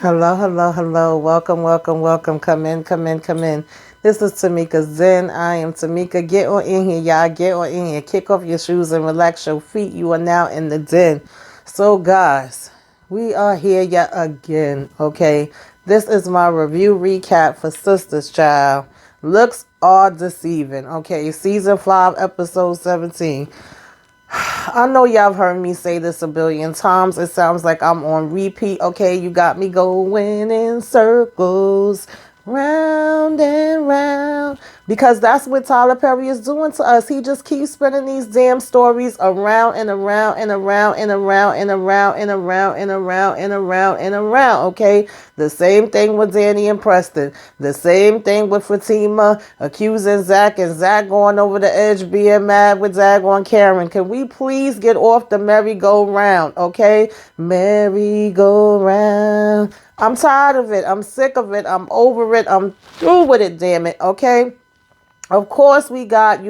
Hello, hello, hello. Welcome, welcome, welcome. Come in, come in, come in. This is Tamika Zen. I am Tamika. Get on in here, y'all. Get on in here. Kick off your shoes and relax your feet. You are now in the den. So, guys, we are here yet again, okay? This is my review recap for Sistas, child. Looks are deceiving, okay? Season 5, episode 17. I know y'all have heard me say this a billion times. It sounds like I'm on repeat. Okay, you got me going in circles, round and round. Because that's what Tyler Perry is doing to us. He just keeps spinning these damn stories around and around and around and around and around and around and around and around and around. Okay, the same thing with Danni and Preston. The same thing with Fatima accusing Zach and Zach going over the edge being mad with Zach on Karen. Can we please get off the merry-go-round, okay? Merry-go-round. I'm tired of it. I'm sick of it. I'm over it. I'm through with it, damn it, okay? Of course, we got,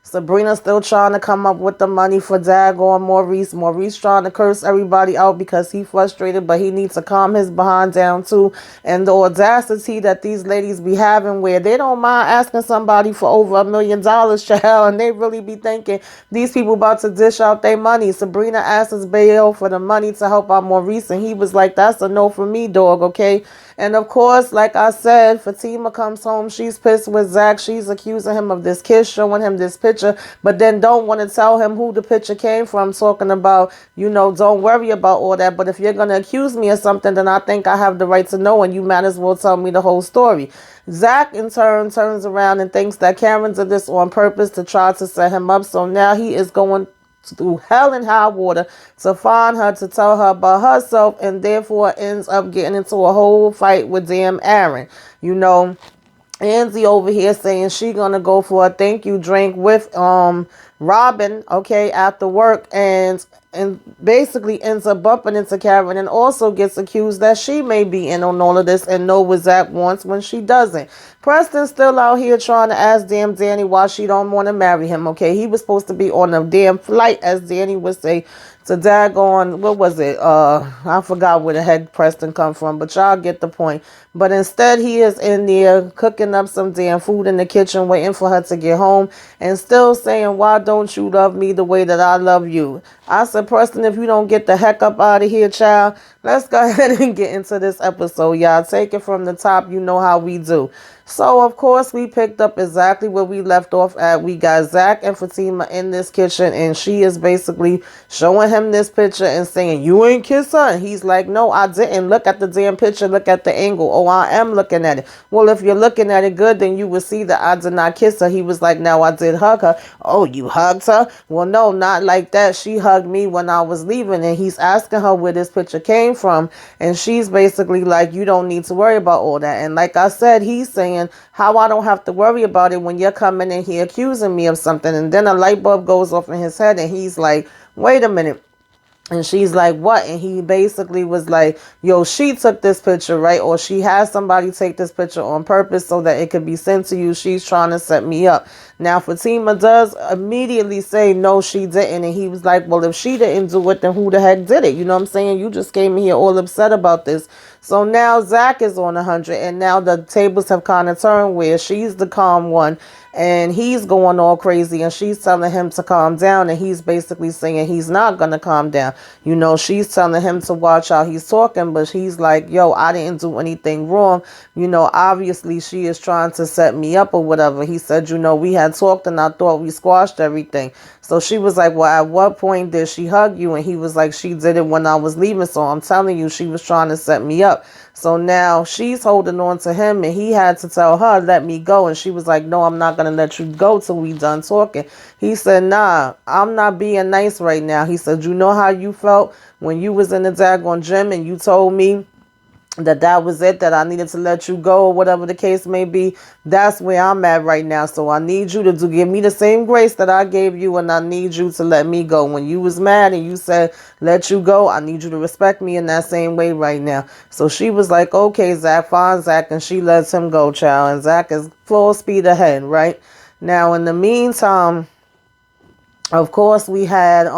Sabrina still trying to come up with the money for daggone Maurice. Maurice trying to curse everybody out because he frustrated, but he needs to calm his behind down too. And the audacity that these ladies be having where they don't mind asking somebody for over $1 million, child, and they really be thinking these people about to dish out their money. Sabrina asked his bail for the money to help out Maurice, and he was like, that's a no for me, dog, okay? And of course, like I said, Fatima comes home. She's pissed with Zach. She's accusing him of this kiss, showing him this picture, but then don't want to tell him who the picture came from, talking about, don't worry about all that. But if you're going to accuse me of something, then I think I have the right to know, and you might as well tell me the whole story. Zach, in turn, turns around and thinks that Karen's did this on purpose to try to set him up. So now he is going through hell and high water to find her, to tell her about herself, and therefore ends up getting into a whole fight with damn Aaron. Angie over here saying she gonna go for a thank you drink with Robin, okay, after work, and basically ends up bumping into Karen and also gets accused that she may be in on all of this and know what Zach wants when she doesn't. Preston's still out here trying to ask damn Danni why she don't want to marry him, okay? He was supposed to be on a damn flight, as Danni would say, to daggone, what was it? I forgot where the heck Preston come from, but y'all get the point. But instead, he is in there cooking up some damn food in the kitchen, waiting for her to get home, and still saying, why don't you love me the way that I love you? I said, Preston, if you don't get the heck up out of here, child, let's go ahead and get into this episode, y'all. Take it from the top. You know how we do. So, of course, we picked up exactly where we left off at. We got Zach and Fatima in this kitchen, and she is basically showing him this picture and saying, you ain't kiss her? And he's like, no, I didn't. Look at the damn picture. Look at the angle. Oh, I am looking at it. Well, if you're looking at it good, then you will see that I did not kiss her. He was like, no, I did hug her. Oh, you hugged her? Well, no, not like that. She hugged me when I was leaving, and he's asking her where this picture came from, and she's basically like, you don't need to worry about all that. And like I said, he's saying, how I don't have to worry about it when you're coming in here accusing me of something. And then a light bulb goes off in his head, and he's like, wait a minute. And she's like, what? And he basically was like, yo, she took this picture, right? Or she has somebody take this picture on purpose so that it could be sent to you. She's trying to set me up. Now, Fatima does immediately say, no, she didn't. And he was like, well, if she didn't do it, then who the heck did it? You know what I'm saying? You just came here all upset about this. So now Zach is on 100, and now the tables have kind of turned where she's the calm one, and he's going all crazy, and she's telling him to calm down, and he's basically saying he's not going to calm down. She's telling him to watch how he's talking, but he's like, yo, I didn't do anything wrong. Obviously she is trying to set me up or whatever. He said, we had talked and I thought we squashed everything. So she was like, well, at what point did she hug you? And he was like, she did it when I was leaving. So I'm telling you, she was trying to set me up. So now she's holding on to him, and he had to tell her, let me go. And she was like, no, I'm not going to let you go till we done talking. He said, nah, I'm not being nice right now. He said, you know how you felt when you was in the daggone gym and you told me that was it, that I needed to let you go or whatever the case may be. That's where I'm at right now. So I need you to give me the same grace that I gave you, and I need you to let me go. When you was mad and you said let you go, I need you to respect me in that same way right now. So she was like, okay, Zach, fine, Zach, and she lets him go, child. And Zach is full speed ahead, right? Now, in the meantime, of course, we had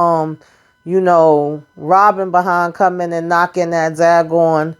Robin behind coming and knocking that daggone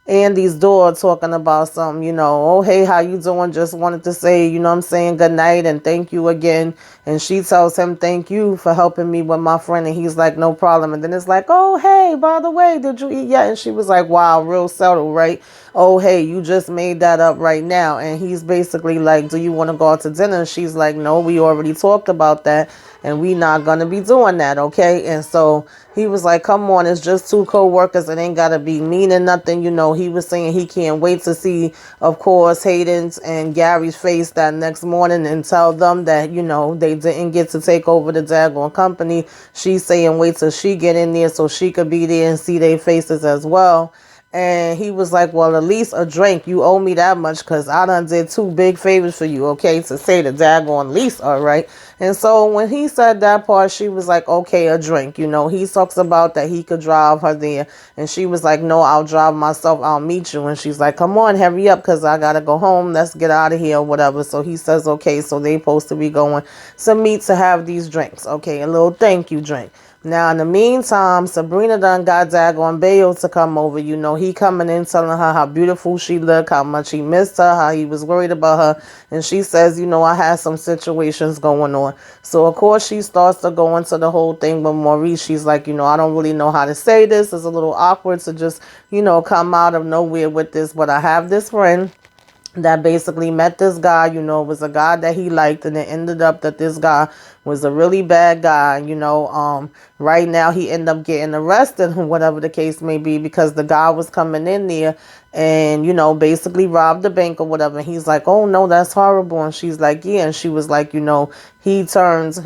Andy's door talking about something, oh, hey, how you doing? Just wanted to say, what I'm saying, good night and thank you again. And she tells him, thank you for helping me with my friend. And he's like, no problem. And then it's like, oh, hey, by the way, did you eat yet? And she was like, wow, real subtle, right? Oh, hey, you just made that up right now. And he's basically like, do you want to go out to dinner? And she's like, no, we already talked about that. And we not going to be doing that, okay? And so he was like, come on, it's just two co-workers. It ain't got to be meaning nothing. He was saying he can't wait to see, of course, Hayden's and Gary's face that next morning and tell them that, they didn't get to take over the daggone company. She's saying wait till she get in there so she could be there and see their faces as well. And he was like, well, at least a drink. You owe me that much because I done did two big favors for you, okay, to say the daggone least, all right? And so when he said that part, she was like, okay, a drink. He talks about that he could drive her there. And she was like, no, I'll drive myself. I'll meet you. And she's like, come on, hurry up because I got to go home. Let's get out of here or whatever. So he says, okay, so they supposed to be going to meet to have these drinks. Okay, a little thank you drink. Now, in the meantime, Sabrina done got daggone Bayo to come over. He coming in telling her how beautiful she looked, how much he missed her, how he was worried about her. And she says, I had some situations going on. So, of course, she starts to go into the whole thing with Maurice. She's like, I don't really know how to say this. It's a little awkward to just, come out of nowhere with this. But I have this friend that basically met this guy, was a guy that he liked, and it ended up that this guy was a really bad guy, right now he ended up getting arrested, whatever the case may be, because the guy was coming in there and, basically robbed the bank or whatever. And he's like, oh no, that's horrible. And she's like, yeah. And she was like, he turns,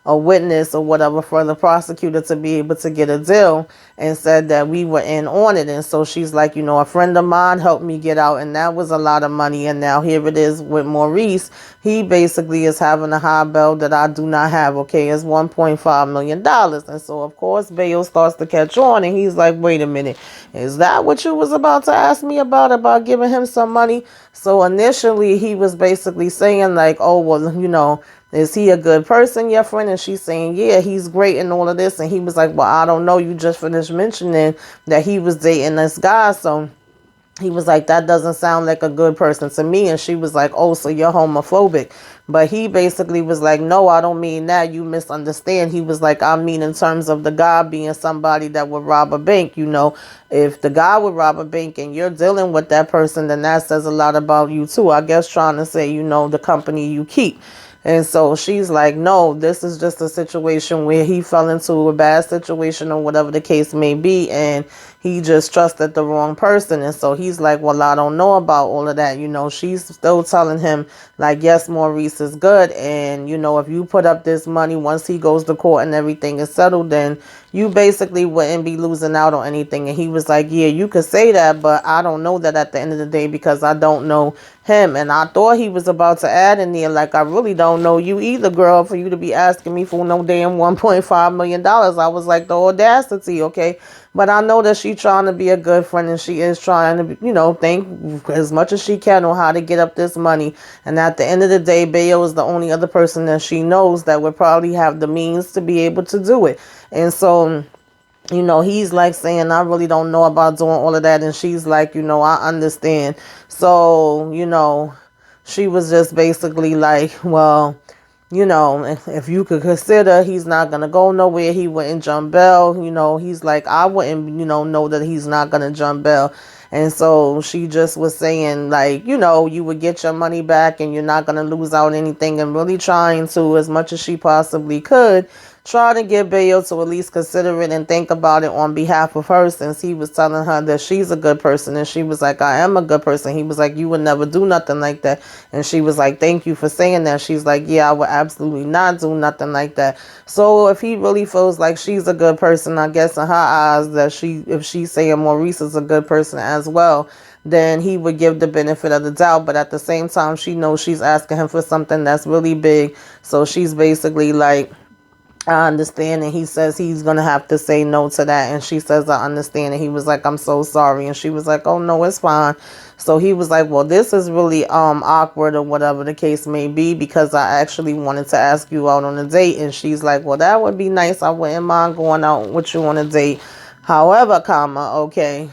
a witness or whatever for the prosecutor to be able to get a deal, and said that we were in on it. And so she's like, a friend of mine helped me get out, and that was a lot of money. And now here it is with Maurice. He basically is having a high bill that I do not have. Okay, it's $1.5 million. And so of course Bayo starts to catch on, and he's like, wait a minute, is that what you was about to ask me about giving him some money? So initially he was basically saying like, oh well, is he a good person, your friend? And she's saying, yeah, he's great and all of this. And he was like, well, I don't know. You just finished mentioning that he was dating this guy. So he was like, that doesn't sound like a good person to me. And she was like, oh, so you're homophobic. But he basically was like, no, I don't mean that. You misunderstand. He was like, I mean in terms of the guy being somebody that would rob a bank. If the guy would rob a bank and you're dealing with that person, then that says a lot about you too. I guess trying to say, the company you keep. And so she's like, no, this is just a situation where he fell into a bad situation or whatever the case may be. And he just trusted the wrong person. And so he's like, well, I don't know about all of that. She's still telling him like, yes, Maurice is good. And, if you put up this money, once he goes to court and everything is settled, then you basically wouldn't be losing out on anything. And he was like, yeah, you could say that, but I don't know that at the end of the day because I don't know him. And I thought he was about to add in there, like, I really don't know you either, girl, for you to be asking me for no damn $1.5 million. I was like, the audacity, okay? But I know that she's trying to be a good friend, and she is trying to, think as much as she can on how to get up this money. And at the end of the day, Bayo is the only other person that she knows that would probably have the means to be able to do it. And so, he's like saying, I really don't know about doing all of that. And she's like, I understand. So, she was just basically like, well, if you could consider he's not going to go nowhere, he wouldn't jump bail. He's like, I wouldn't, know that he's not going to jump bail. And so she just was saying like, you would get your money back and you're not going to lose out anything, and really trying to, as much as she possibly could, try to get Bayo to at least consider it and think about it on behalf of her, since he was telling her that she's a good person. And she was like, I am a good person. He was like, you would never do nothing like that. And she was like, thank you for saying that. She's like, yeah, I would absolutely not do nothing like that. So if he really feels like she's a good person, I guess in her eyes, that if she's saying Maurice is a good person as well, then he would give the benefit of the doubt. But at the same time, she knows she's asking him for something that's really big. So she's basically like, I understand. And he says he's going to have to say no to that. And she says, I understand. And he was like, I'm so sorry. And she was like, oh, no, it's fine. So he was like, well, this is really awkward or whatever the case may be, because I actually wanted to ask you out on a date. And she's like, well, that would be nice. I wouldn't mind going out with you on a date. However, okay.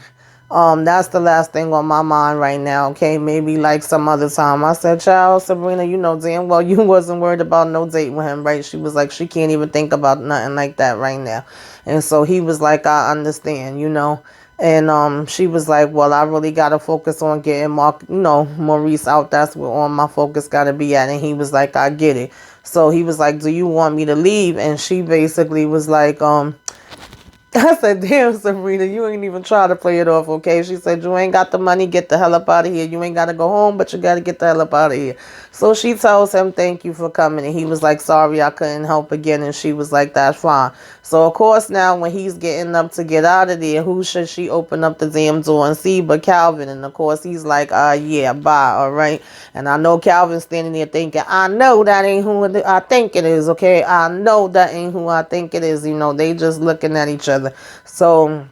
That's the last thing on my mind right now, okay? Maybe like some other time. I said, child, Sabrina, you know damn well you wasn't worried about no date with him, right? She was like, she can't even think about nothing like that right now. And so he was like, I understand, you know? And she was like, well, I really got to focus on getting Maurice out. That's where all my focus got to be at. And he was like, I get it. So he was like, do you want me to leave? And she basically was like, I said, damn, Sabrina, you ain't even try to play it off, okay? She said, you ain't got the money, get the hell up out of here. You ain't got to go home, but you got to get the hell up out of here. So she tells him, thank you for coming. And he was like, sorry, I couldn't help again. And she was like, that's fine. So, of course, now when he's getting up to get out of there, who should she open up the damn door and see but Calvin? And, of course, he's like, yeah, bye, all right? And I know Calvin's standing there thinking, I know that ain't who I think it is, okay? I know that ain't who I think it is. You know, they just looking at each other. So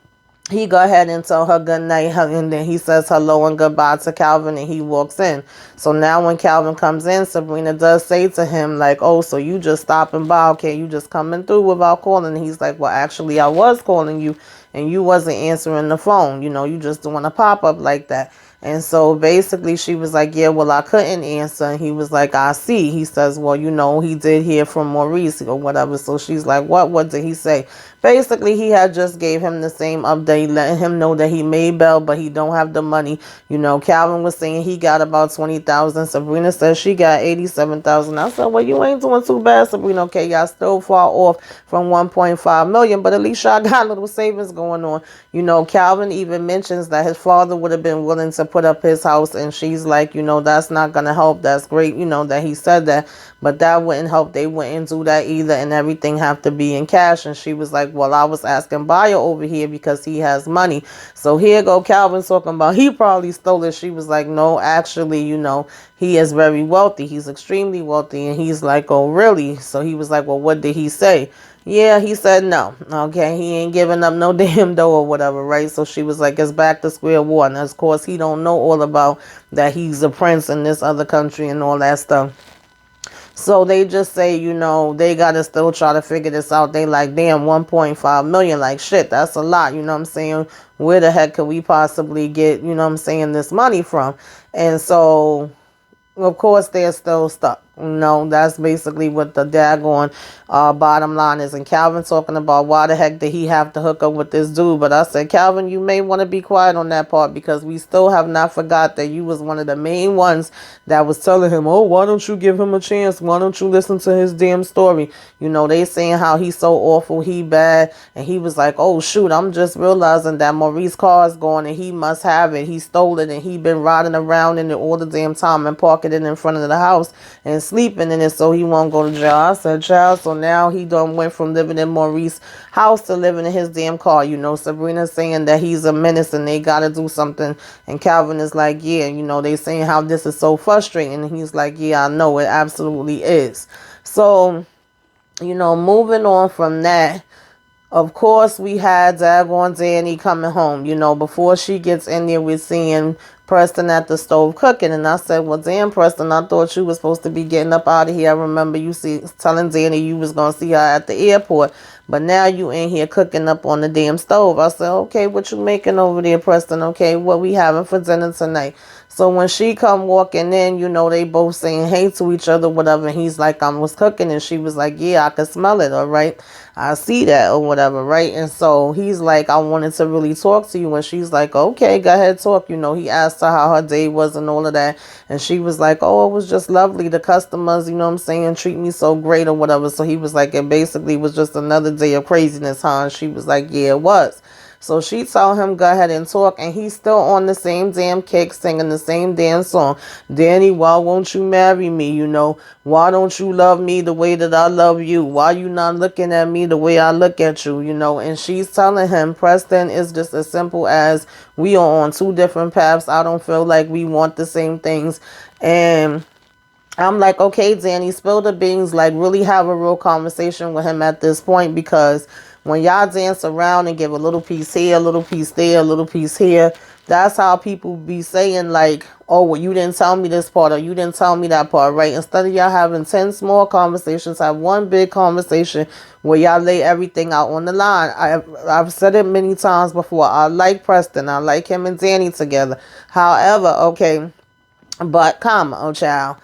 he go ahead and tell her good night, and then he says hello and goodbye to Calvin, and he walks in. So now when Calvin comes in, Sabrina does say to him, like, oh, so you just stopping by, okay, you just coming through without calling. And he's like, well, actually, I was calling you, and you wasn't answering the phone. You know, you just doing a pop-up like that. And so basically she was like, yeah, well, I couldn't answer. And he was like, I see. He says, well, you know, he did hear from Maurice or whatever. So she's like, what did he say? Basically, he had just gave him the same update, letting him know that he made bail, but he don't have the money. You know, Calvin was saying he got about 20,000. Sabrina says she got 87,000. I said, well, you ain't doing too bad, Sabrina. Okay, y'all still far off from 1.5 million, but at least y'all got a little savings going on. You know, Calvin even mentions that his father would have been willing to put up his house, and she's like, you know, that's not gonna help. That's great, you know, that he said that, but that wouldn't help. They wouldn't do that either, and everything have to be in cash. And she was like, well, I was asking Bayo over here because he has money. So here go Calvin talking about he probably stole it. She was like, no, actually, you know, he is very wealthy. He's extremely wealthy. And he's like, oh, really? So he was like, well, what did he say? Yeah, he said no. Okay, he ain't giving up no damn dough or whatever, right? So she was like, it's back to square one. And of course, he don't know all about that he's a prince in this other country and all that stuff. So they just say, you know, they got to still try to figure this out. They like, damn, 1.5 million. Like, shit, that's a lot. You know what I'm saying? Where the heck could we possibly get, you know what I'm saying, this money from? And so, of course, they're still stuck. You know, that's basically what the daggone bottom line is. And Calvin talking about why the heck did he have to hook up with this dude. But I said, Calvin, you may want to be quiet on that part, because we still have not forgot that you was one of the main ones that was telling him, oh, why don't you give him a chance? Why don't you listen to his damn story? You know, they saying how he's so awful, he bad. And he was like, oh, shoot, I'm just realizing that Maurice's car is gone and he must have it. He stole it and he been riding around in it all the damn time and parking it in front of the house and sleeping in it so he won't go to jail. I said, child, so now he done went from living in Maurice's house to living in his damn car. You know, Sabrina saying that he's a menace and they got to do something. And Calvin is like, yeah, you know, they saying how this is so frustrating. And he's like, yeah, I know, it absolutely is. So, you know, moving on from that, of course, we had Daggone Danni coming home. You know, before she gets in there, we're seeing Preston at the stove cooking. And I said, well, damn, Preston, I thought you was supposed to be getting up out of here. I remember you telling Danni you was going to see her at the airport. But now you in here cooking up on the damn stove. I said, okay, what you making over there, Preston? Okay, what we having for dinner tonight? So when she come walking in, you know, they both saying hey to each other, whatever. And he's like, I was cooking. And she was like, yeah, I could smell it, all right? I see that or whatever, right? And so he's like, I wanted to really talk to you. And she's like, okay, go ahead, talk. You know, he asked her how her day was and all of that. And she was like, oh, it was just lovely. The customers, you know what I'm saying, treat me so great or whatever. So he was like, it basically was just another day of craziness, huh? And she was like, yeah, it was. So she told him, go ahead and talk. And he's still on the same damn kick, singing the same damn song. Danni, why won't you marry me? You know, why don't you love me the way that I love you? Why you not looking at me the way I look at you? You know, and she's telling him, Preston, is just as simple as we are on two different paths. I don't feel like we want the same things. And I'm like, okay, Danni, spill the beans. Like, really have a real conversation with him at this point, because when y'all dance around and give a little piece here, a little piece there, a little piece here, That's how people be saying, like, oh, well, you didn't tell me this part, or you didn't tell me that part, right? Instead of y'all having 10 small conversations, have one big conversation where y'all lay everything out on the line. I've said it many times before. I like Preston. I like him and Danni together. However, okay, but comma, oh child,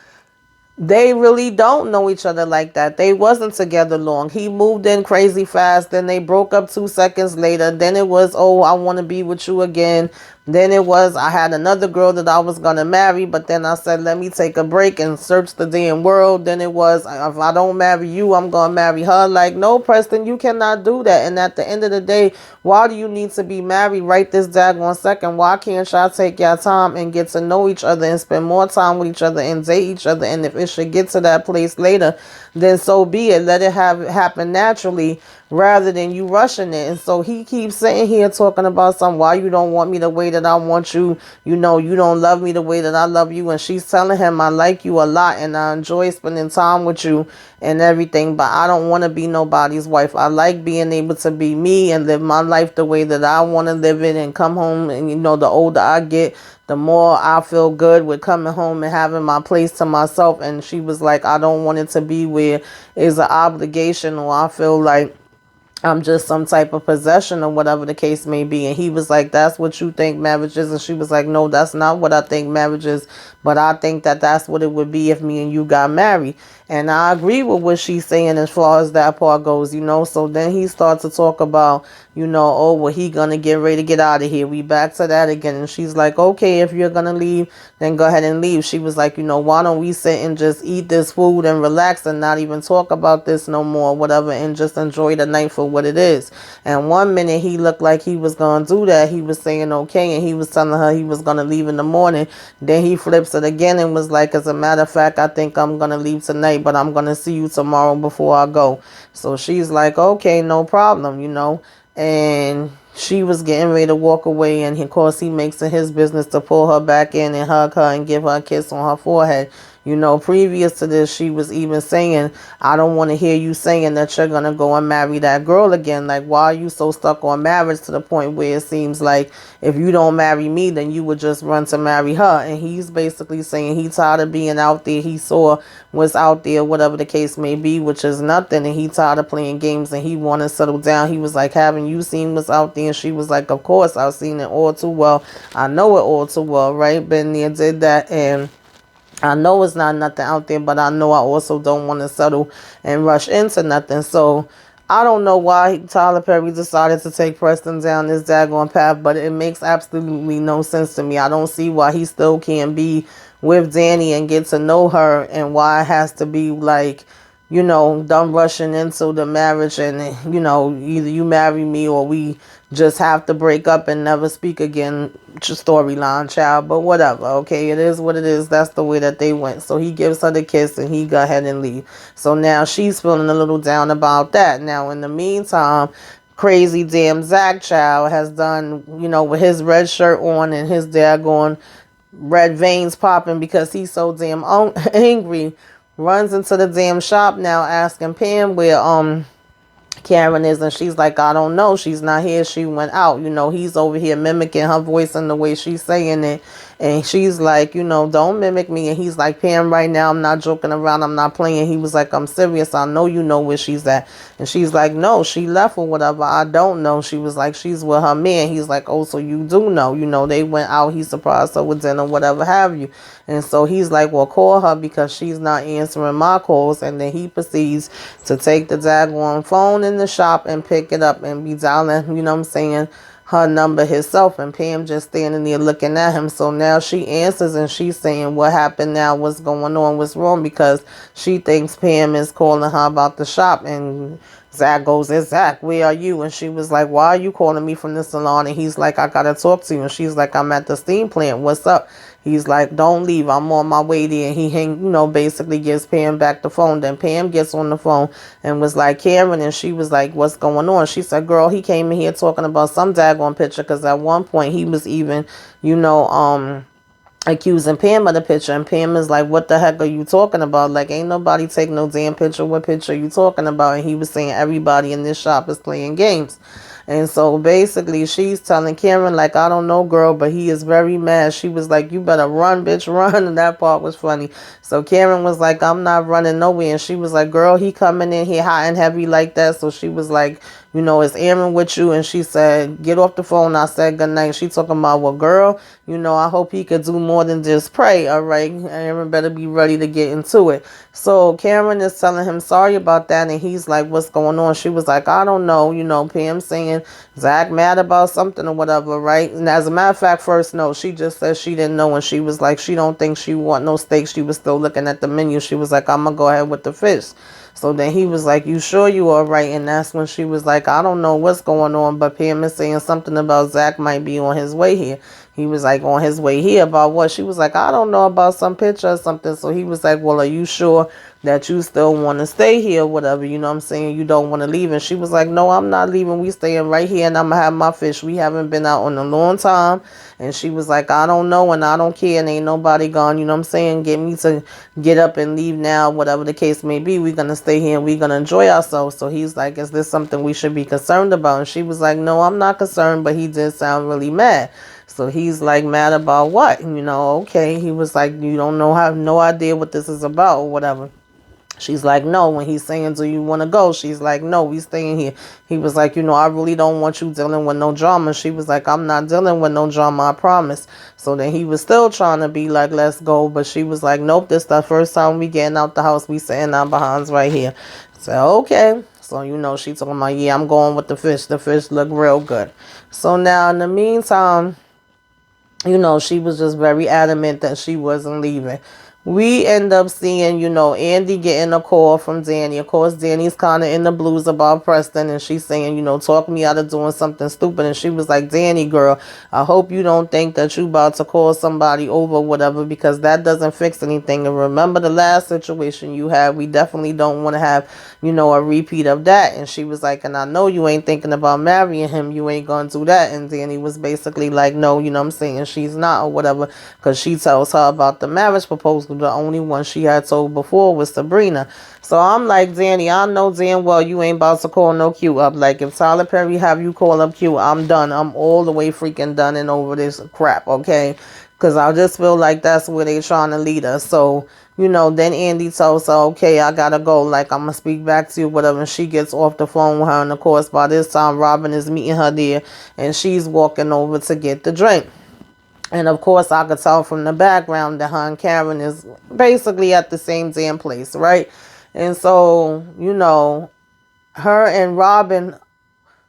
they really don't know each other like that. They wasn't together long. He moved in crazy fast. Then they broke up 2 seconds later. Then it was, oh, I want to be with you again. Then it was, I had another girl that I was going to marry, but then I said, let me take a break and search the damn world. Then it was, if I don't marry you, I'm going to marry her. Like, no, Preston, you cannot do that. And at the end of the day, why do you need to be married right this daggone second? Why can't y'all take your time and get to know each other and spend more time with each other and date each other? And if it should get to that place later, then so be it. Let it happen naturally rather than you rushing it. And so he keeps sitting here talking about why you don't want me the way that I want you. You know, you don't love me the way that I love you. And she's telling him, I like you a lot and I enjoy spending time with you and everything, but I don't want to be nobody's wife. I like being able to be me and live my life the way that I want to live it and come home. And, you know, the older I get, the more I feel good with coming home and having my place to myself. And she was like, I don't want it to be where it's an obligation or I feel like I'm just some type of possession or whatever the case may be. And he was like, that's what you think marriage is? And she was like, no, that's not what I think marriage is. But I think that that's what it would be if me and you got married. And I agree with what she's saying as far as that part goes, you know. So then he starts to talk about, you know, oh, well, he gonna get ready to get out of here. We back to that again. And she's like, okay, if you're gonna leave, then go ahead and leave. She was like, you know, why don't we sit and just eat this food and relax and not even talk about this no more, whatever, and just enjoy the night for what it is. And 1 minute he looked like he was gonna do that. He was saying okay, and he was telling her he was gonna leave in the morning. Then he flips it again and was like, as a matter of fact, I think I'm gonna leave tonight, but I'm gonna see you tomorrow before I go. So she's like, okay, no problem, you know. And she was getting ready to walk away, and of course he makes it his business to pull her back in and hug her and give her a kiss on her forehead. You know, previous to this, she was even saying, I don't want to hear you saying that you're going to go and marry that girl again. Like, why are you so stuck on marriage to the point where it seems like if you don't marry me, then you would just run to marry her? And he's basically saying he's tired of being out there. He saw what's out there, whatever the case may be, which is nothing. And he tired of playing games and he want to settle down. He was like, haven't you seen what's out there? And she was like, of course, I've seen it all too well. I know it all too well, right? Been there, did that, and I know it's not nothing out there, but I know I also don't want to settle and rush into nothing. So I don't know why Tyler Perry decided to take Preston down this daggone path, but it makes absolutely no sense to me. I don't see why he still can't be with Danni and get to know her, and why it has to be like, you know, done rushing into the marriage and, you know, either you marry me or we just have to break up and never speak again storyline, child. But whatever, okay, it is what it is. That's the way that they went. So he gives her the kiss and he go ahead and leave. So now she's feeling a little down about that. Now in the meantime, crazy damn Zach child has done, you know, with his red shirt on and his daggone red veins popping because he's so damn angry, runs into the damn shop now asking Pam where Karen is, and she's like, I don't know, she's not here, she went out. You know, he's over here mimicking her voice and the way she's saying it, and she's like, you know, don't mimic me. And he's like, Pam, right now I'm not joking around, I'm not playing. He was like, I'm serious, I know you know where she's at. And she's like, no, she left or whatever, I don't know. She was like, she's with her man. He's like, oh, so you do know. You know, they went out, he surprised her with dinner, whatever have you. And so he's like, well, call her because she's not answering my calls. And then he proceeds to take the daggone phone in the shop and pick it up and be dialing, you know what I'm saying, her number herself. And Pam just standing there looking at him. So now she answers and she's saying, what happened now? What's going on? What's wrong? Because she thinks Pam is calling her about the shop. And Zach goes, it's Zach, where are you? And she was like, why are you calling me from the salon? And he's like, I gotta talk to you. And she's like, I'm at the steam plant. What's up? He's like, don't leave, I'm on my way there. And he basically gives Pam back the phone. Then Pam gets on the phone and was like, Karen. And she was like, what's going on? She said, girl, he came in here talking about some daggone picture. Because at one point he was even, accusing Pam of the picture. And Pam is like, what the heck are you talking about? Like, ain't nobody take no damn picture. What picture are you talking about? And he was saying everybody in this shop is playing games. And so basically she's telling Karen, like, I don't know, girl, but he is very mad. She was like, you better run, bitch, run. And that part was funny. So Karen was like, I'm not running nowhere. And she was like, girl, he coming in here hot and heavy like that. So she was like, you know, is Aaron with you? And she said, get off the phone. I said, good night. She talking about, well, girl, you know, I hope he could do more than just pray. All right. Aaron better be ready to get into it. So Karen is telling him sorry about that. And he's like, what's going on? She was like, I don't know. You know, Pam saying Zach mad about something or whatever. Right. And as a matter of fact, first, no, she just said she didn't know. And she was like, she don't think she want no steak. She was still looking at the menu. She was like, I'm going to go ahead with the fish. So then he was like, you sure you all right? And that's when she was like, I don't know what's going on, but Pam is saying something about Zach might be on his way here. He was like, on his way here about what? She was like, I don't know, about some picture or something. So he was like, well, are you sure that you still want to stay here, whatever, you know what I'm saying? You don't want to leave. And she was like, no, I'm not leaving. We staying right here and I'm going to have my fish. We haven't been out in a long time. And she was like, I don't know and I don't care and ain't nobody gone, you know what I'm saying? Get me to get up and leave now, whatever the case may be. We're going to stay here and we're going to enjoy ourselves. So he's like, is this something we should be concerned about? And she was like, no, I'm not concerned, but he did sound really mad. So he's like, mad about what? You know, okay. He was like, you don't know, have no idea what this is about or whatever. She's like, no. When he's saying, do you want to go? She's like, no, we staying here. He was like, you know, I really don't want you dealing with no drama. She was like, I'm not dealing with no drama, I promise. So then he was still trying to be like, let's go. But she was like, nope, this the first time we getting out the house. We sitting our behinds right here. So, okay. So, you know, she talking about, yeah, I'm going with the fish. The fish look real good. So now in the meantime, you know, she was just very adamant that she wasn't leaving. We end up seeing, you know, Andy getting a call from Danni. Of course, Danny's kind of in the blues about Preston, and she's saying, you know, talk me out of doing something stupid. And she was like, Danni, girl, I hope you don't think that you about to call somebody over, whatever, because that doesn't fix anything. And remember the last situation you had, we definitely don't want to have, you know, a repeat of that. And she was like, and I know you ain't thinking about marrying him. You ain't going to do that. And Danny was basically like, no, you know what I'm saying? She's not or whatever, because she tells her about the marriage proposal. The only one she had told before was Sabrina. So I'm like, Danni, I know damn well you ain't about to call no Q up. Like, if Tyler Perry have you call up Q, I'm done. I'm all the way freaking done and over this crap, okay? Because I just feel like that's where they trying to lead us. So, you know, then Andy tells her, okay, I gotta go. Like, I'm gonna speak back to you, whatever. And she gets off the phone with her. And, of course, by this time, Robin is meeting her there. And she's walking over to get the drink. And, of course, I could tell from the background that her and Karen is basically at the same damn place, right? And so, you know, her and Robin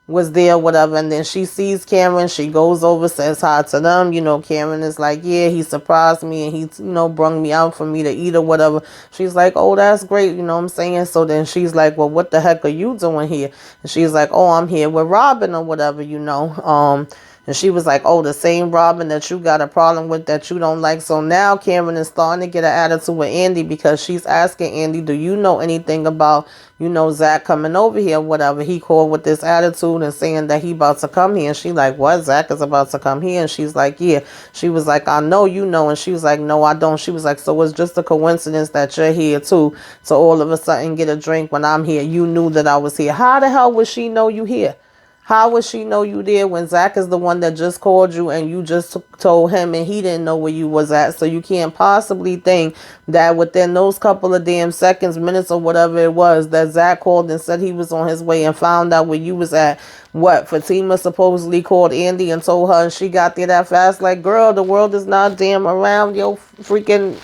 was there, whatever. And then she sees Karen. She goes over, says hi to them. You know, Karen is like, yeah, he surprised me and he, you know, brung me out for me to eat or whatever. She's like, oh, that's great. You know what I'm saying? So then she's like, well, what the heck are you doing here? And she's like, oh, I'm here with Robin or whatever, you know. And she was like, oh, the same Robin that you got a problem with, that you don't like. So now Karen is starting to get an attitude with Andy, because she's asking Andy, do you know anything about, you know, Zach coming over here, whatever. He called with this attitude and saying that he about to come here. And she like, what? Zach is about to come here? And she's like, yeah. She was like, I know you know. And she was like, no, I don't. She was like, so it's just a coincidence that you're here too, to all of a sudden get a drink when I'm here. You knew that I was here. How the hell would she know you here? How would she know you there when Zach is the one that just called you and you just told him and he didn't know where you was at? So you can't possibly think that within those couple of damn seconds, minutes or whatever it was, that Zach called and said he was on his way and found out where you was at. What, Fatima supposedly called Andy and told her and she got there that fast? Like, girl, the world is not damn around your freaking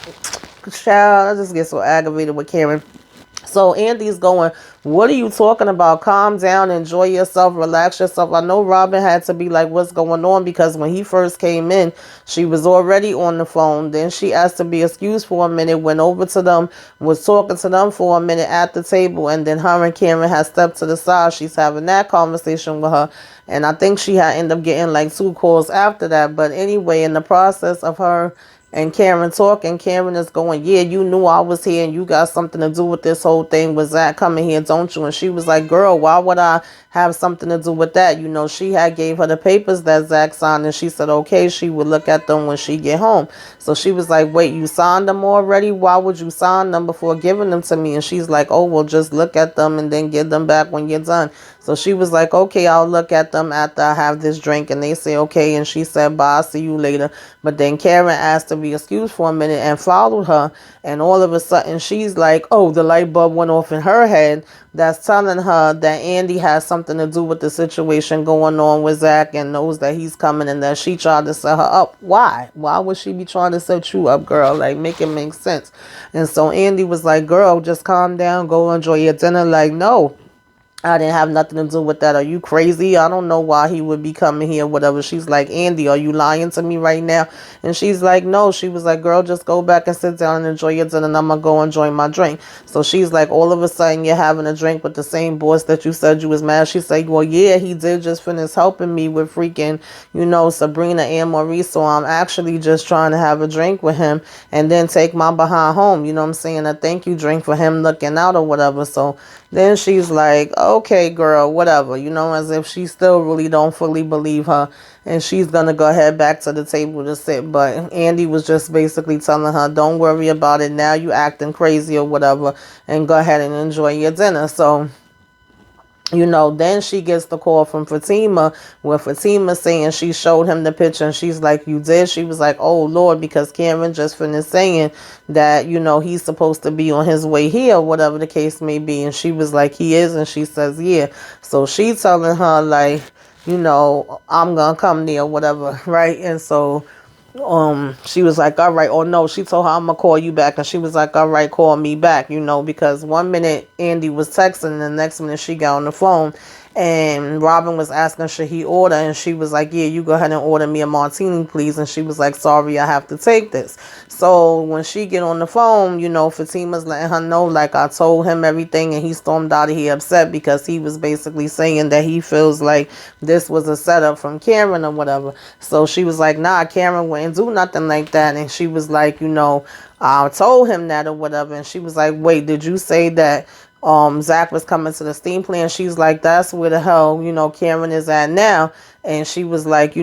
child. I just get so aggravated with Karen. So Andy's going, what are you talking about? Calm down, enjoy yourself, relax yourself. I know Robin had to be like, what's going on? Because when he first came in, she was already on the phone. Then she asked to be excused for a minute, went over to them, was talking to them for a minute at the table. And then her and Karen had stepped to the side. She's having that conversation with her. And I think she had ended up getting like 2 calls after that. But anyway, in the process of her and Karen talking, Karen is going, yeah, you knew I was here and you got something to do with this whole thing with Zach coming here, don't you? And she was like, girl, why would I have something to do with that? You know, she had gave her the papers that Zach signed and she said, okay, she would look at them when she get home. So she was like, wait, you signed them already? Why would you sign them before giving them to me? And she's like, oh, well, just look at them and then give them back when you're done. So So she was like, okay, I'll look at them after I have this drink. And they say, okay. And she said, bye, I'll see you later. But then Karen asked to be excused for a minute and followed her. And all of a sudden, she's like, oh, the light bulb went off in her head. That's telling her that Andy has something to do with the situation going on with Zach and knows that he's coming and that she tried to set her up. Why? Why would she be trying to set you up, girl? Like, make it make sense. And so Andy was like, girl, just calm down. Go enjoy your dinner. Like, no. I didn't have nothing to do with that. Are you crazy? I don't know why he would be coming here, whatever. She's like, Andy, are you lying to me right now? And she's like, no. She was like, girl, just go back and sit down and enjoy your dinner, and I'm going to go enjoy my drink. So she's like, all of a sudden, you're having a drink with the same boss that you said you was mad. She's like, well, yeah, he did just finish helping me with freaking, Sabrina and Maurice. So I'm actually just trying to have a drink with him and then take my behind home. You know what I'm saying? A thank you drink for him looking out or whatever. So then she's like, okay, girl, whatever, as if she still really don't fully believe her. And she's going to go ahead back to the table to sit. But Andy was just basically telling her, don't worry about it. Now you acting crazy or whatever. And go ahead and enjoy your dinner. So, then she gets the call from Fatima, where Fatima saying she showed him the picture, and she's like, you did? She was like, oh Lord, because Cameron just finished saying that, he's supposed to be on his way here, whatever the case may be. And she was like, he is? And she says, yeah. So she's telling her, like, I'm gonna come there, whatever, right? And so she was like, all right. Oh no, she told her, I'm gonna call you back. And she was like, all right, call me back, because one minute Andy was texting and the next minute she got on the phone and Robin was asking, should he order? And she was like, yeah, you go ahead and order me a martini, please. And she was like, sorry, I have to take this. So when she get on the phone, Fatima's letting her know, like, I told him everything, and he stormed out of here upset because he was basically saying that he feels like this was a setup from Karen or whatever. So she was like, nah, Karen wouldn't do nothing like that. And she was like, I told him that or whatever. And she was like, wait, did you say that Zach was coming to the steam plant? She's like, that's where the hell, Karen is at now. And she was like,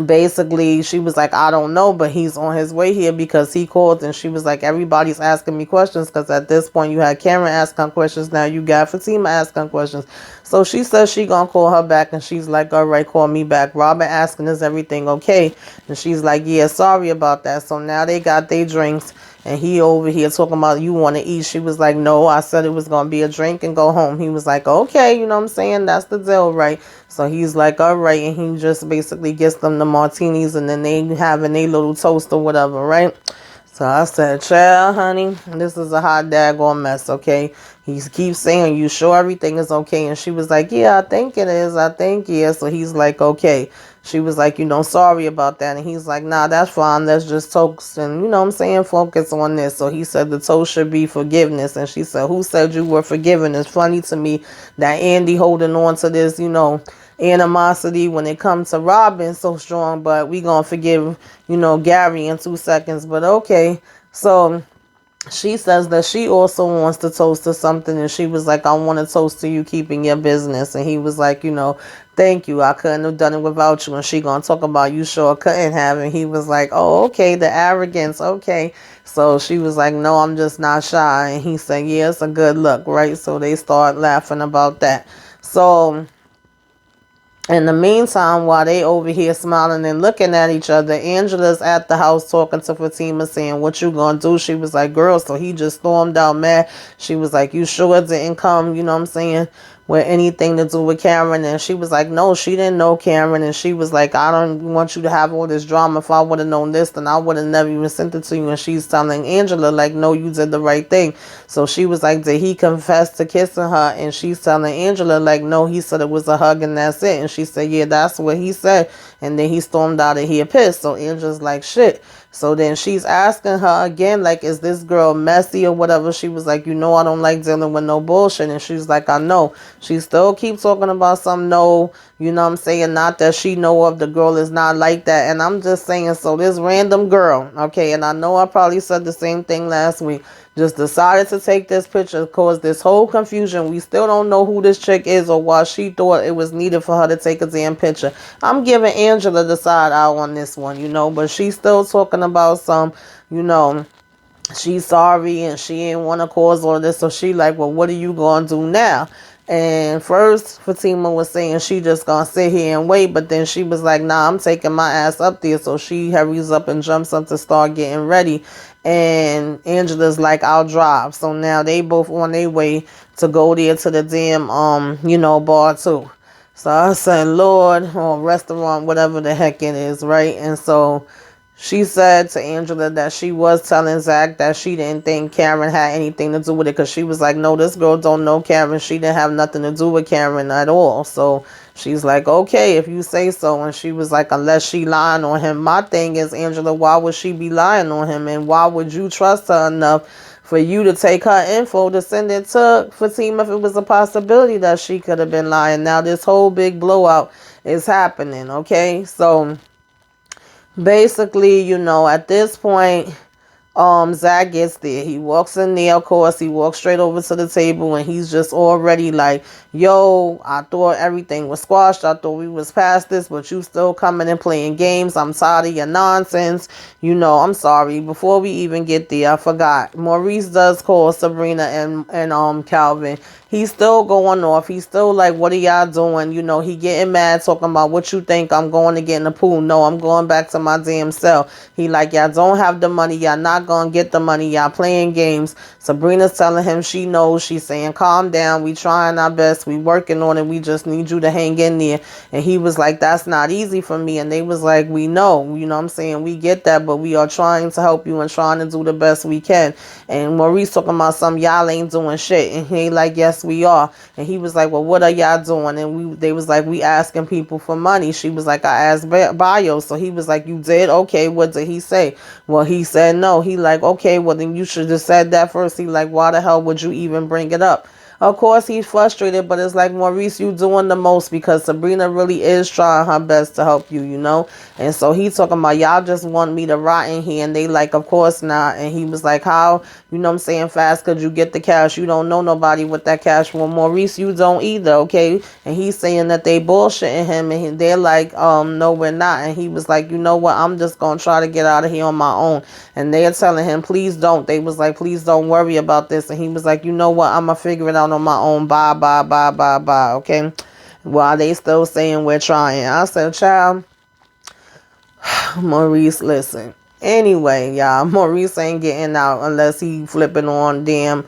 basically she was like, I don't know, but he's on his way here because he called. And she was like, everybody's asking me questions, because at this point you had Karen asking questions, now you got Fatima asking questions. So she says she gonna call her back, and she's like, all right, call me back. Robin asking, is everything okay? And she's like, yeah, sorry about that. So now they got their drinks, and he over here talking about, you want to eat? She was like, no, I said it was going to be a drink and go home. He was like, okay, you know what I'm saying? That's the deal, right? So he's like, all right. And he just basically gets them the martinis, and then they having a little toast or whatever, right? So I said, child, honey, this is a hot daggone mess, okay? He keeps saying, you sure everything is okay? And she was like, yeah, I think it is. I think, yeah. So he's like, okay. She was like, sorry about that. And he's like, nah, that's fine. Let's just toast and, what I'm saying, focus on this. So he said the toast should be forgiveness. And she said, who said you were forgiven? It's funny to me that Andy holding on to this, animosity when it comes to Robin so strong, but we gonna forgive, Gary in 2 seconds. But okay. So she says that she also wants to toast to something, and she was like, I want to toast to you keeping your business. And he was like, thank you, I couldn't have done it without you. And she gonna talk about, you sure couldn't have. And he was like, oh, okay, the arrogance, okay. So she was like, no, I'm just not shy. And he said, yeah, it's a good look, right? So they start laughing about that. So in the meantime, while they over here smiling and looking at each other, Angela's at the house talking to Fatima, saying, what you gonna do? She was like, girl, so he just stormed out mad. She was like, you sure it didn't come, you know what I'm saying, with anything to do with Karen? And she was like, no, she didn't know Karen. And she was like, I don't want you to have all this drama. If I would have known this, then I would have never even sent it to you. And she's telling Angela, like, no, you did the right thing. So she was like, did he confess to kissing her? And she's telling Angela, like, no, he said it was a hug and that's it. And she said, yeah, that's what he said. And then he stormed out of here pissed. So Angela's like, shit. So then she's asking her again, like, is this girl messy or whatever? She was like, I don't like dealing with no bullshit. And she's like, I know. She still keeps talking about some no, you know what I'm saying? Not that she know of. The girl is not like that. And I'm just saying, so this random girl, okay, and I know I probably said the same thing last week, just decided to take this picture, cause this whole confusion. We still don't know who this chick is or why she thought it was needed for her to take a damn picture. I'm giving Angela the side out on this one, but she's still talking about some, she's sorry and she ain't want to cause all this. So she like, well, what are you going to do now? And first, Fatima was saying she just gonna sit here and wait, but then she was like, nah, I'm taking my ass up there. So she hurries up and jumps up to start getting ready. And Angela's like, I'll drive. So now they both on their way to go there to the damn, bar too. So I said, Lord, or restaurant, whatever the heck it is, right? And so she said to Angela that she was telling Zach that she didn't think Karen had anything to do with it, because she was like, no, this girl don't know Karen. She didn't have nothing to do with Karen at all. So she's like, okay, if you say so. And she was like, unless she lying on him. My thing is, Angela, why would she be lying on him? And why would you trust her enough for you to take her info to send it to Fatima if it was a possibility that she could have been lying? Now this whole big blowout is happening, okay? So basically, at this point, Zach gets there. He walks in there, of course. He walks straight over to the table, and he's just already like, yo, I thought everything was squashed. I thought we was past this, but you still coming and playing games. I'm tired of your nonsense. I'm sorry. Before we even get there, I forgot. Maurice does call Sabrina and Calvin. He's still going off. He's still like, what are y'all doing? He getting mad, talking about what you think I'm going to get in the pool. No, I'm going back to my damn cell. He like, y'all don't have the money. Y'all not going to get the money. Y'all playing games. Sabrina's telling him she knows. She's saying, calm down. We trying our best. We working on it. We just need you to hang in there. And he was like, that's not easy for me. And they was like, we know. You know what I'm saying? We get that, but we are trying to help you and trying to do the best we can. And Maurice talking about some, y'all ain't doing shit. And he like, yes, we are. And he was like, well, what are y'all doing? And they was like, we asking people for money. She was like, I asked Bio. So he was like, you did? Okay, what did he say? Well, he said no. He like, okay, well then you should have said that first. He like, why the hell would you even bring it up? Of course, he's frustrated, but it's like, Maurice, you doing the most, because Sabrina really is trying her best to help you, And so he's talking about, y'all just want me to rot in here. And they like, of course not. And he was like, how, fast could you get the cash? You don't know nobody with that cash. Well, Maurice, you don't either, okay? And he's saying that they bullshitting him. And they're like, no, we're not. And he was like, you know what? I'm just going to try to get out of here on my own. And they're telling him, please don't. They was like, please don't worry about this. And he was like, you know what? I'm going to figure it out on my own. Bye, bye, bye, bye, bye. Okay. While they still saying we're trying. I said, child, Maurice, listen. Anyway, y'all, Maurice ain't getting out unless he flipping on damn,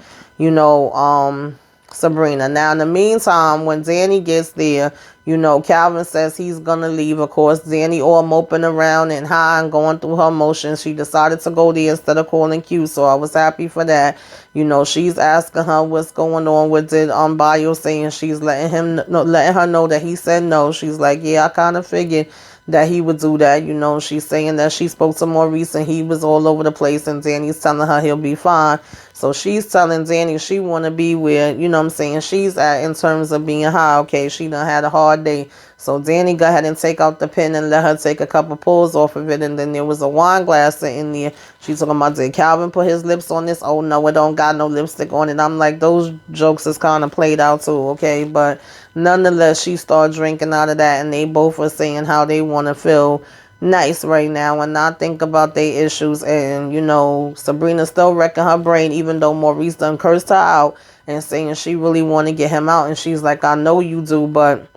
Sabrina. Now, in the meantime, when Danni gets there, Calvin says he's going to leave. Of course, Danni all moping around and high and going through her motions. She decided to go there instead of calling Q, so I was happy for that. She's asking her what's going on with it on Bio, saying she's letting her know that he said no. She's like, yeah, I kind of figured that he would do that. She's saying that she spoke to Maurice and he was all over the place, and Danny's telling her he'll be fine. So she's telling Danni she want to be where, she's at in terms of being high. Okay, she done had a hard day. So Danni go ahead and take out the pen and let her take a couple pulls off of it. And then there was a wine glass in there. She's talking about, did Calvin put his lips on this? Oh, no, it don't got no lipstick on it. I'm like, those jokes is kind of played out too, okay? But nonetheless, she started drinking out of that. And they both were saying how they want to feel nice right now and not think about their issues. And, Sabrina still wrecking her brain, even though Maurice done cursed her out and saying she really want to get him out. And she's like, I know you do, but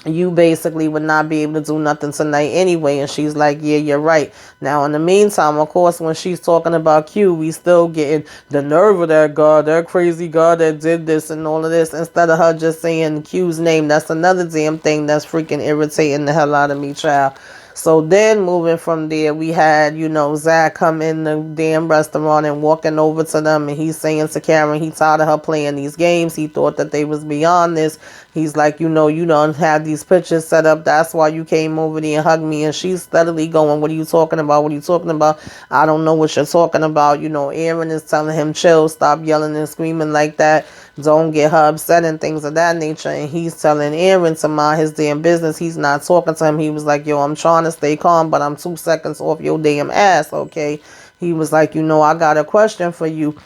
you basically would not be able to do nothing tonight anyway. And she's like, yeah, you're right. Now, in the meantime, of course, when she's talking about Q, we still getting the nerve of that God, that crazy God that did this and all of this, instead of her just saying Q's name. That's another damn thing that's freaking irritating the hell out of me, child. So then moving from there, we had, Zach come in the damn restaurant and walking over to them, and he's saying to Karen he tired of her playing these games. He thought that they was beyond this. He's like, you don't have these pictures set up. That's why you came over there and hugged me. And she's steadily going, what are you talking about? What are you talking about? I don't know what you're talking about. Aaron is telling him, chill, stop yelling and screaming like that. Don't get her upset and things of that nature. And he's telling Aaron to mind his damn business. He's not talking to him. He was like, yo, I'm trying to stay calm, but I'm 2 seconds off your damn ass, okay? He was like, I got a question for you.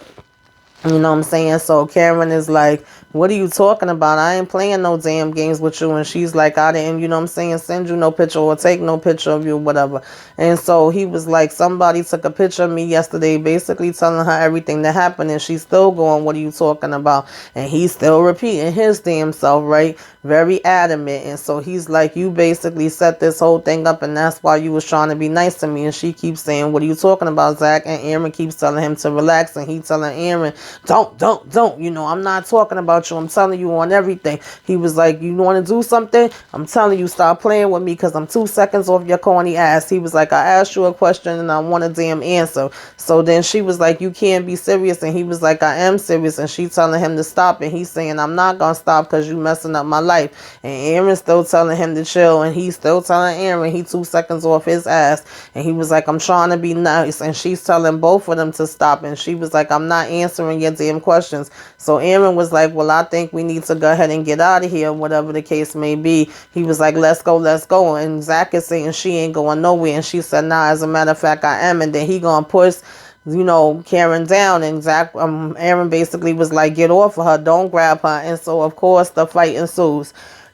You know what I'm saying? So Karen is like, What are you talking about? I ain't playing no damn games with you. And she's like, I didn't, you know what I'm saying, send you no picture or take no picture of you, whatever. And so he was like, somebody took a picture of me yesterday, basically telling her everything that happened. And she's still going, what are you talking about? And he's still repeating his damn self, right? Very adamant. And so he's like, you basically set this whole thing up, and that's why you was trying to be nice to me. And she keeps saying, what are you talking about, Zach? And Aaron keeps telling him to relax, and he telling Aaron, don't, you know, I'm not talking about you. I'm telling you on everything. He was like, you want to do something? I'm telling you, stop playing with me, because I'm 2 seconds off your corny ass. He was like, I asked you a question and I want a damn answer. So then she was like, you can't be serious. And he was like, I am serious. And she telling him to stop, and he's saying, I'm not gonna stop because you messing up my life. And Aaron's still telling him to chill, and he's still telling Aaron he 2 seconds off his ass. And he was like, I'm trying to be nice. And she's telling both of them to stop, and she was like, I'm not answering your damn questions. So Aaron was like, well, I think we need to go ahead and get out of here, whatever the case may be. He was like, let's go. And Zach is saying she ain't going nowhere, and she said, nah, as a matter of fact, I am. And then he gonna push, you know, Karen down, and Aaron basically was like, get off of her, don't grab her. And so of course the fight ensues.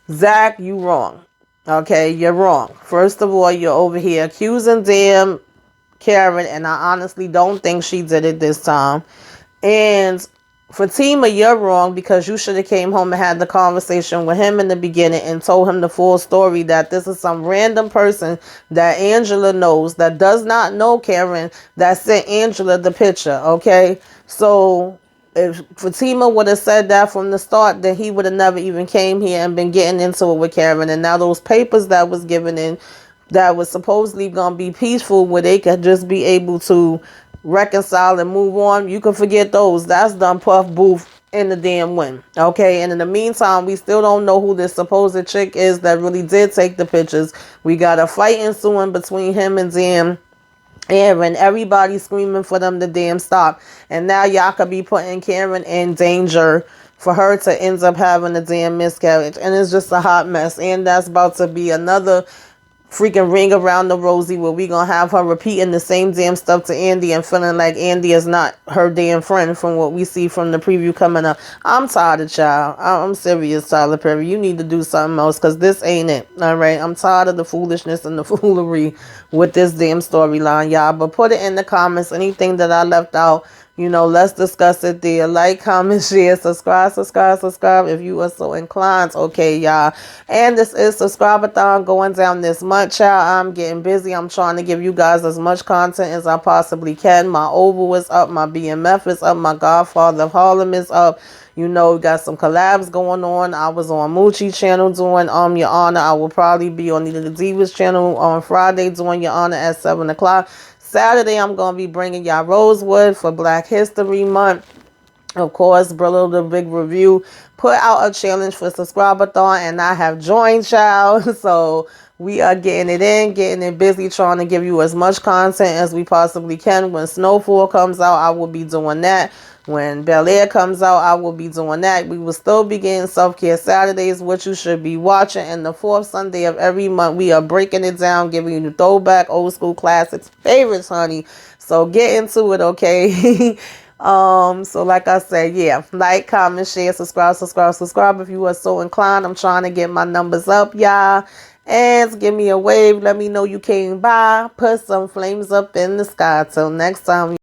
Zach, you wrong. Okay, you're wrong. First of all, you're over here accusing damn Karen, and I honestly don't think she did it this time. And Fatima, you're wrong, because you should have came home and had the conversation with him in the beginning and told him the full story, that this is some random person that Angela knows that does not know Karen that sent Angela the picture, okay? So if Fatima would have said that from the start, then he would have never even came here and been getting into it with Karen. And now those papers that was given in, that was supposedly going to be peaceful, where they could just be able to reconcile and move on, you can forget those. That's done puff booth in the damn wind. Okay, and in the meantime, we still don't know who this supposed chick is that really did take the pictures. We got a fight ensuing between him and damn Aaron. Everybody screaming for them to damn stop. And now y'all could be putting Karen in danger for her to end up having a damn miscarriage. And it's just a hot mess. And that's about to be another freaking ring around the rosy, where we gonna have her repeating the same damn stuff to Andy and feeling like Andy is not her damn friend, from what we see from the preview coming up. I'm tired of child. I'm serious, Tyler Perry. You need to do something else, because this ain't it. All right, I'm tired of the foolishness and the foolery with this damn storyline, y'all. But put it in the comments, anything that I left out. You know, let's discuss it there. Like, comment, share, subscribe if you are so inclined. Okay, y'all. And this is Subscribe-a-thon going down this month, y'all. I'm getting busy. I'm trying to give you guys as much content as I possibly can. My Oval is up. My BMF is up. My Godfather of Harlem is up. You know, got some collabs going on. I was on Moochie channel doing Your Honor. I will probably be on the Divas channel on Friday doing Your Honor at 7 o'clock. Saturday, I'm going to be bringing y'all Rosewood for Black History Month. Of course, Brillo the Big Review put out a challenge for Subscribe-a-thon, and I have joined y'all. So we are getting it in, getting it busy, trying to give you as much content as we possibly can. When Snowfall comes out, I will be doing that. When Bel Air comes out, I will be doing that. We will still be getting Self-Care Saturdays, which you should be watching. And the fourth Sunday of every month, we are breaking it down, giving you the throwback, old school classics, favorites, honey. So get into it, okay? So like I said, yeah, like, comment, share, subscribe if you are so inclined. I'm trying to get my numbers up, y'all. And give me a wave. Let me know you came by. Put some flames up in the sky. Till next time.